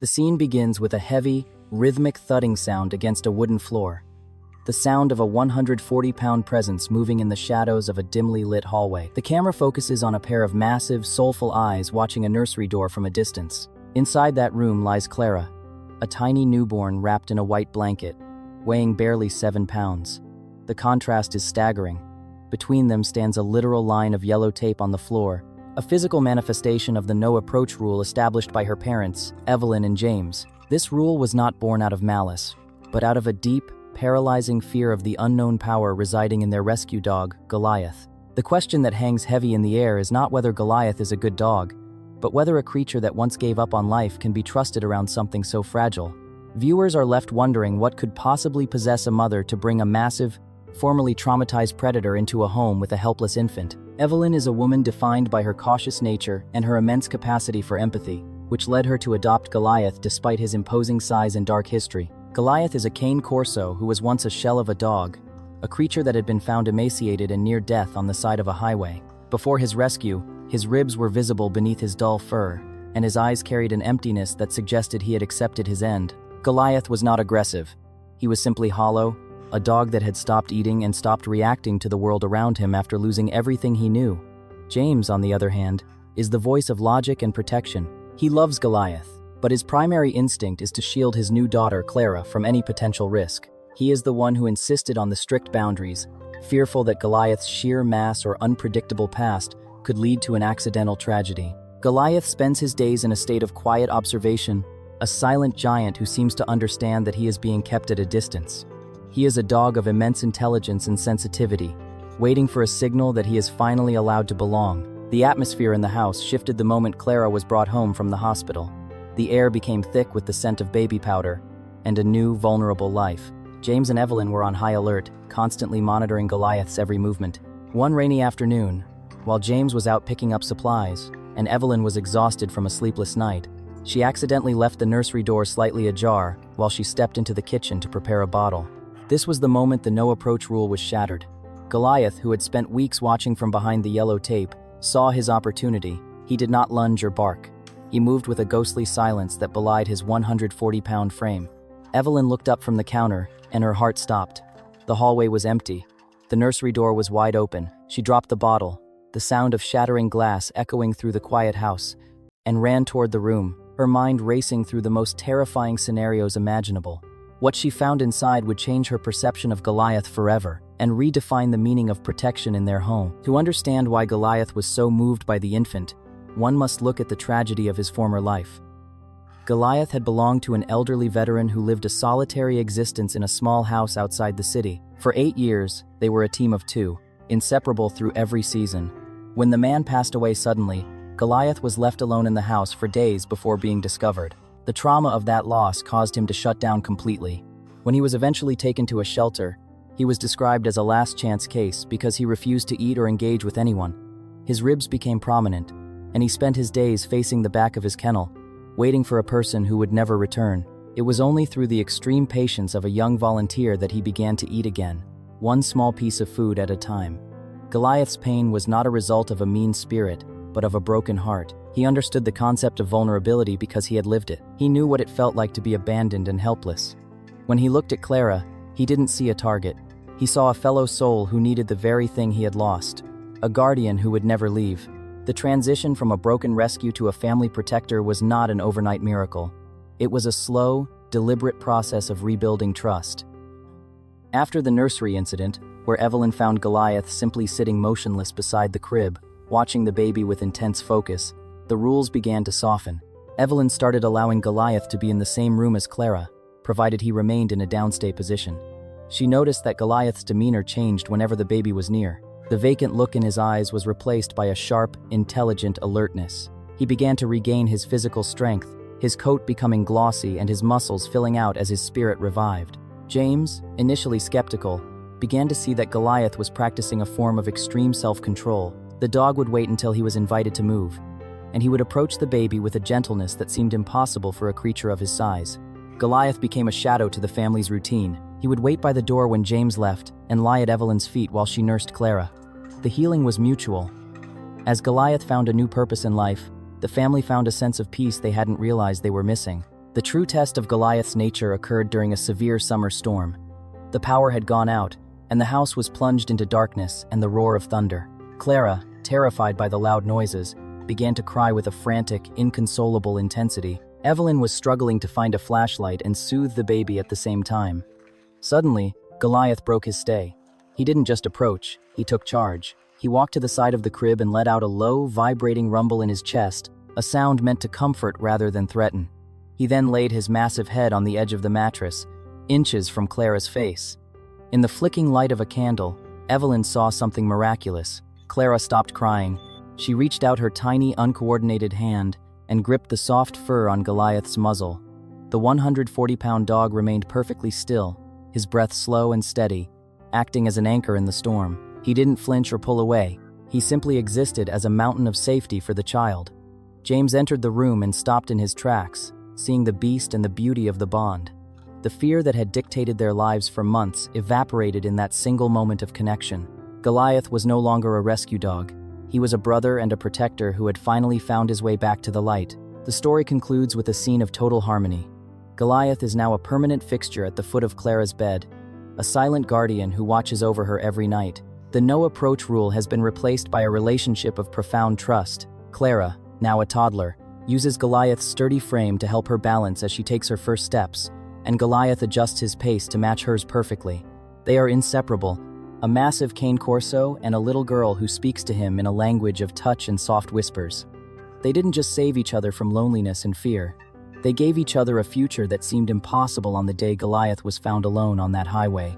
The scene begins with a heavy, rhythmic thudding sound against a wooden floor. The sound of a 140-pound presence moving in the shadows of a dimly lit hallway. The camera focuses on a pair of massive, soulful eyes watching a nursery door from a distance. Inside that room lies Clara, a tiny newborn wrapped in a white blanket, weighing barely 7 pounds. The contrast is staggering. Between them stands a literal line of yellow tape on the floor, a physical manifestation of the no-approach rule established by her parents, Evelyn and James. This rule was not born out of malice, but out of a deep, paralyzing fear of the unknown power residing in their rescue dog, Goliath. The question that hangs heavy in the air is not whether Goliath is a good dog, but whether a creature that once gave up on life can be trusted around something so fragile. Viewers are left wondering what could possibly possess a mother to bring a massive, formerly traumatized predator into a home with a helpless infant. Evelyn is a woman defined by her cautious nature and her immense capacity for empathy, which led her to adopt Goliath despite his imposing size and dark history. Goliath is a Cane Corso who was once a shell of a dog, a creature that had been found emaciated and near death on the side of a highway. Before his rescue, his ribs were visible beneath his dull fur, and his eyes carried an emptiness that suggested he had accepted his end. Goliath was not aggressive. He was simply hollow, a dog that had stopped eating and stopped reacting to the world around him after losing everything he knew. James, on the other hand, is the voice of logic and protection. He loves Goliath, but his primary instinct is to shield his new daughter, Clara, from any potential risk. He is the one who insisted on the strict boundaries, fearful that Goliath's sheer mass or unpredictable past could lead to an accidental tragedy. Goliath spends his days in a state of quiet observation, a silent giant who seems to understand that he is being kept at a distance. He is a dog of immense intelligence and sensitivity, waiting for a signal that he is finally allowed to belong. The atmosphere in the house shifted the moment Clara was brought home from the hospital. The air became thick with the scent of baby powder and a new, vulnerable life. James and Evelyn were on high alert, constantly monitoring Goliath's every movement. One rainy afternoon, while James was out picking up supplies, and Evelyn was exhausted from a sleepless night, she accidentally left the nursery door slightly ajar while she stepped into the kitchen to prepare a bottle. This was the moment the no-approach rule was shattered. Goliath, who had spent weeks watching from behind the yellow tape, saw his opportunity. He did not lunge or bark. He moved with a ghostly silence that belied his 140-pound frame. Evelyn looked up from the counter, and her heart stopped. The hallway was empty. The nursery door was wide open. She dropped the bottle, the sound of shattering glass echoing through the quiet house, and ran toward the room, her mind racing through the most terrifying scenarios imaginable. What she found inside would change her perception of Goliath forever and redefine the meaning of protection in their home. To understand why Goliath was so moved by the infant, one must look at the tragedy of his former life. Goliath had belonged to an elderly veteran who lived a solitary existence in a small house outside the city. For 8 years, they were a team of two, inseparable through every season. When the man passed away suddenly, Goliath was left alone in the house for days before being discovered. The trauma of that loss caused him to shut down completely. When he was eventually taken to a shelter, he was described as a last-chance case because he refused to eat or engage with anyone. His ribs became prominent, and he spent his days facing the back of his kennel, waiting for a person who would never return. It was only through the extreme patience of a young volunteer that he began to eat again, one small piece of food at a time. Goliath's pain was not a result of a mean spirit, but of a broken heart. He understood the concept of vulnerability because he had lived it. He knew what it felt like to be abandoned and helpless. When he looked at Clara, he didn't see a target. He saw a fellow soul who needed the very thing he had lost, a guardian who would never leave. The transition from a broken rescue to a family protector was not an overnight miracle. It was a slow, deliberate process of rebuilding trust. After the nursery incident, where Evelyn found Goliath simply sitting motionless beside the crib, watching the baby with intense focus, the rules began to soften. Evelyn started allowing Goliath to be in the same room as Clara, provided he remained in a downstay position. She noticed that Goliath's demeanor changed whenever the baby was near. The vacant look in his eyes was replaced by a sharp, intelligent alertness. He began to regain his physical strength, his coat becoming glossy and his muscles filling out as his spirit revived. James, initially skeptical, began to see that Goliath was practicing a form of extreme self-control. The dog would wait until he was invited to move, and he would approach the baby with a gentleness that seemed impossible for a creature of his size. Goliath became a shadow to the family's routine. He would wait by the door when James left and lie at Evelyn's feet while she nursed Clara. The healing was mutual. As Goliath found a new purpose in life, the family found a sense of peace they hadn't realized they were missing. The true test of Goliath's nature occurred during a severe summer storm. The power had gone out, and the house was plunged into darkness and the roar of thunder. Clara, terrified by the loud noises, began to cry with a frantic, inconsolable intensity. Evelyn was struggling to find a flashlight and soothe the baby at the same time. Suddenly, Goliath broke his stay. He didn't just approach, he took charge. He walked to the side of the crib and let out a low, vibrating rumble in his chest, a sound meant to comfort rather than threaten. He then laid his massive head on the edge of the mattress, inches from Clara's face. In the flicking light of a candle, Evelyn saw something miraculous. Clara stopped crying. She reached out her tiny, uncoordinated hand and gripped the soft fur on Goliath's muzzle. The 140-pound dog remained perfectly still, his breath slow and steady, acting as an anchor in the storm. He didn't flinch or pull away. He simply existed as a mountain of safety for the child. James entered the room and stopped in his tracks, seeing the beast and the beauty of the bond. The fear that had dictated their lives for months evaporated in that single moment of connection. Goliath was no longer a rescue dog. He was a brother and a protector who had finally found his way back to the light. The story concludes with a scene of total harmony. Goliath is now a permanent fixture at the foot of Clara's bed, a silent guardian who watches over her every night. The no-approach rule has been replaced by a relationship of profound trust. Clara, now a toddler, uses Goliath's sturdy frame to help her balance as she takes her first steps, and Goliath adjusts his pace to match hers perfectly. They are inseparable, a massive Cane Corso and a little girl who speaks to him in a language of touch and soft whispers. They didn't just save each other from loneliness and fear. They gave each other a future that seemed impossible on the day Goliath was found alone on that highway.